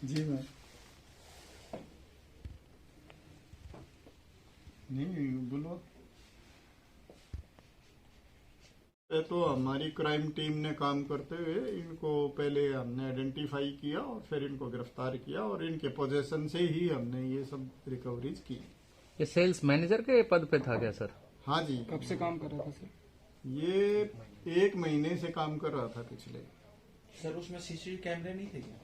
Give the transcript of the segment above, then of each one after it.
जी ma'am. नहीं बोलो। ये तो हमारी क्राइम टीम ने काम करते हुए इनको पहले हमने आइडेंटिफाई किया और फिर इनको गिरफ्तार किया और इनके पोजीशन से ही हमने ये सब रिकवरीज की। ये सेल्स मैनेजर के पद पे था क्या सर? हाँ जी। कब से काम कर रहा था सर? ये 1 महीने से काम कर रहा था पिछले। सर उसमें सीसीटीवी कैमरे नहीं थे क्या?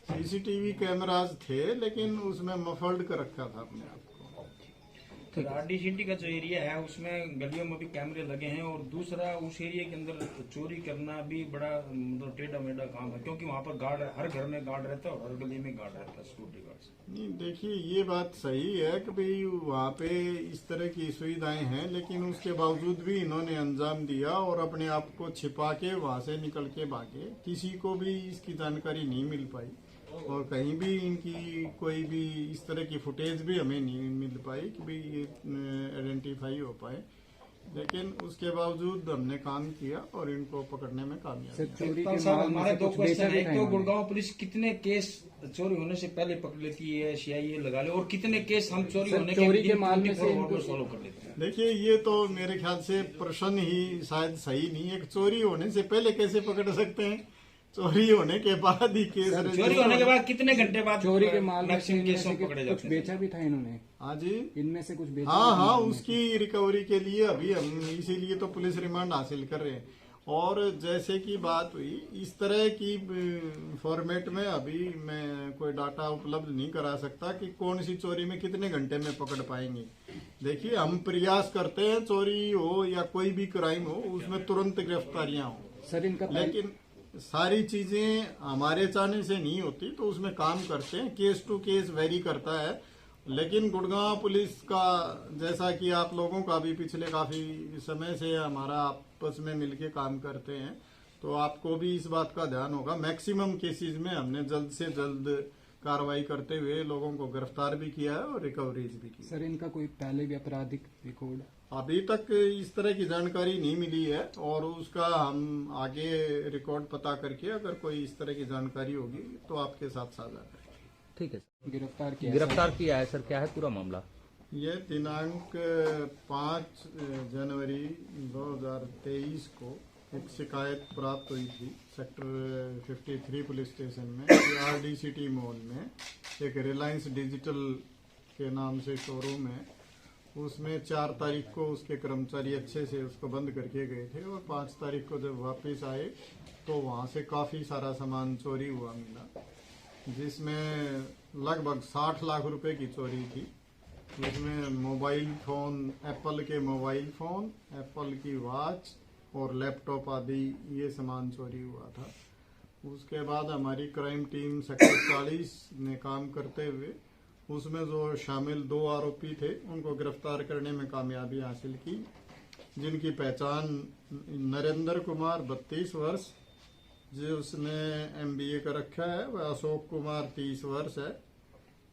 सीसीटीवी कैमराज थे लेकिन उसमें मफल्ड कर रखा था अपने आप को। तो आरडी सिटी का जो एरिया है उसमें गलियों में भी कैमरे लगे हैं और दूसरा उस एरिया के अंदर चोरी करना भी बड़ा मतलब टेढ़ा मेढ़ा काम है, क्योंकि वहाँ पर गार्ड, हर घर में गार्ड रहता है और हर गली में गार्ड रहता है, सिक्योरिटी गार्ड। नहीं देखिए, ये बात सही है कि भाई वहाँ पे इस तरह की सुविधाएं हैं, लेकिन उसके बावजूद भी इन्होंने अंजाम दिया और अपने आप को छिपा के वहाँ से निकल के भागे। किसी को भी इसकी जानकारी नहीं मिल पाई और कहीं भी इनकी कोई भी इस तरह की फुटेज भी हमें नहीं मिल पाई कि भाई ये आइडेंटिफाई हो पाए, लेकिन उसके बावजूद हमने काम किया और इनको पकड़ने में कामयाब हुए। हमारे दो क्वेश्चन है, तो गुड़गांव पुलिस कितने केस चोरी होने से पहले पकड़ लेती है, सीआईए लगा ले, और कितने केस हम चोरी होने के मामले में से इनको सॉल्व कर लेते हैं? देखिए, ये तो मेरे ख्याल से प्रश्न ही शायद सही नहीं है। चोरी होने से पहले कैसे पकड़ सकते हैं? चोरी होने के बाद ही केस, चोरी होने के बाद कितने घंटे बाद चोरी के मामले मैक्सिमम केस पकड़े जाते कुछ हैं? बेचा भी था इन्होंने। हाँ जी, इनमें से कुछ बेचा हाँ, उसकी रिकवरी के लिए अभी हम इसीलिए तो पुलिस रिमांड हासिल कर रहे हैं। और जैसे की बात हुई, इस तरह की फॉर्मेट में अभी मैं कोई डाटा उपलब्ध नहीं करा सकता कि कौन सी चोरी में कितने घंटे में पकड़ पाएंगे। देखिए, हम प्रयास करते हैं चोरी हो या कोई भी क्राइम हो उसमें तुरंत गिरफ्तारियां हो, सर इनका लेकिन सारी चीजें हमारे चाहने से नहीं होती, तो उसमें काम करते हैं, केस टू केस वेरी करता है। लेकिन गुड़गांव पुलिस का, जैसा कि आप लोगों का भी पिछले काफी समय से हमारा आपस में मिलके काम करते हैं, तो आपको भी इस बात का ध्यान होगा, मैक्सिमम केसेस में हमने जल्द से जल्द कार्रवाई करते हुए लोगों को गिरफ्तार भी किया है और रिकवरीज भी की। सर इनका कोई पहले भी आपराधिक रिकॉर्ड? अभी तक इस तरह की जानकारी नहीं मिली है और उसका हम आगे रिकॉर्ड पता करके अगर कोई इस तरह की जानकारी होगी तो आपके साथ साझा करेंगे। ठीक है सर। गिरफ्तार किया है सर, क्या है पूरा मामला? ये दिनांक 5 जनवरी 2023 को एक शिकायत प्राप्त हुई थी सेक्टर 53 पुलिस स्टेशन में, आरडी सिटी मॉल में एक रिलायंस डिजिटल के नाम से शोरूम है। उसमें 4 तारीख को उसके कर्मचारी अच्छे से उसको बंद करके गए थे और 5 तारीख को जब वापस आए तो वहाँ से काफ़ी सारा सामान चोरी हुआ मिला, जिसमें लगभग 60 लाख रुपए की चोरी थी। उसमें मोबाइल फ़ोन, एप्पल के मोबाइल फ़ोन, एप्पल की वॉच और लैपटॉप आदि ये सामान चोरी हुआ था। उसके बाद हमारी क्राइम टीम सेक्टर 40 ने काम करते हुए उसमें जो शामिल 2 आरोपी थे उनको गिरफ्तार करने में कामयाबी हासिल की, जिनकी पहचान नरेंद्र कुमार 32 वर्ष, जो उसने MBA कर रखा है, वह अशोक कुमार 30 वर्ष है,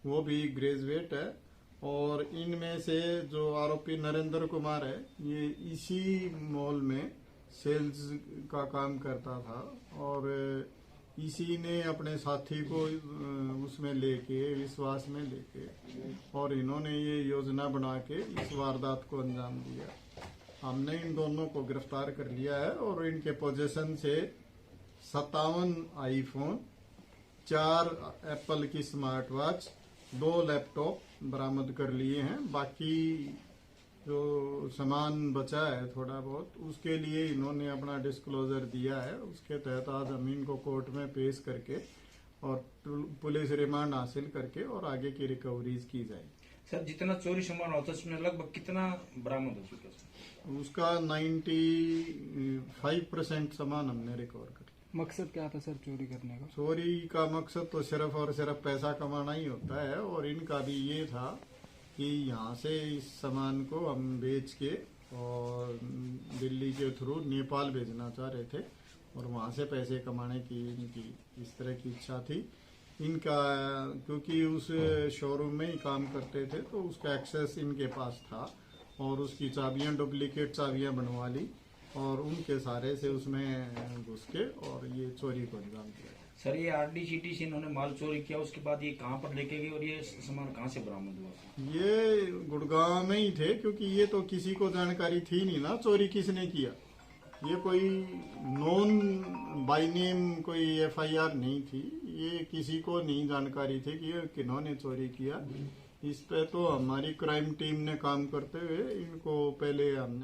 वो भी ग्रेजुएट है। और इनमें से जो आरोपी नरेंद्र कुमार है, ये इसी मॉल में सेल्स का काम करता था और इसी ने अपने साथी को उसमें लेके, विश्वास में लेके, और इन्होंने ये योजना बना के इस वारदात को अंजाम दिया। हमने इन दोनों को गिरफ्तार कर लिया है और इनके पोजीशन से 57 आईफोन, 4 एप्पल की स्मार्ट वॉच, 2 लैपटॉप बरामद कर लिए हैं। बाकी जो सामान बचा है थोड़ा बहुत, उसके लिए इन्होंने अपना डिस्क्लोजर दिया है। उसके तहत आज हम इनको कोर्ट में पेश करके और पुलिस रिमांड हासिल करके और आगे की रिकवरीज की जाएगी। सर जितना चोरी सामान होता है उसमें लगभग कितना बरामद हो चुका है? उसका 95% सामान हमने रिकवर कर लिया। मकसद क्या था सर चोरी करने का? चोरी का मकसद तो सिर्फ और सिर्फ पैसा कमाना ही होता है और इनका भी ये था कि यहाँ से इस सामान को हम बेच के और दिल्ली के थ्रू नेपाल भेजना चाह रहे थे और वहाँ से पैसे कमाने की इनकी इस तरह की इच्छा थी इनका, क्योंकि उस शोरूम में ही काम करते थे तो उसका एक्सेस इनके पास था और उसकी चाबियाँ, डुप्लीकेट चाबियाँ बनवा ली और उनके सहारे से उसमें घुस के और ये चोरी को अंजाम दिया। सर ये आरडीसीटी से इन्होंने माल चोरी किया, उसके बाद ये कहाँ पर लेके गए और ये सामान कहाँ से बरामद हुआ? ये गुड़गांव में ही थे, क्योंकि ये तो किसी को जानकारी थी नहीं ना चोरी किसने किया। ये कोई नॉन बाय नेम कोई एफआईआर नहीं थी, ये किसी को नहीं जानकारी थी कि ये किन्होंने चोरी किया। इस पे तो हमारी क्राइम टीम ने काम करते हुए इनको पहले हमने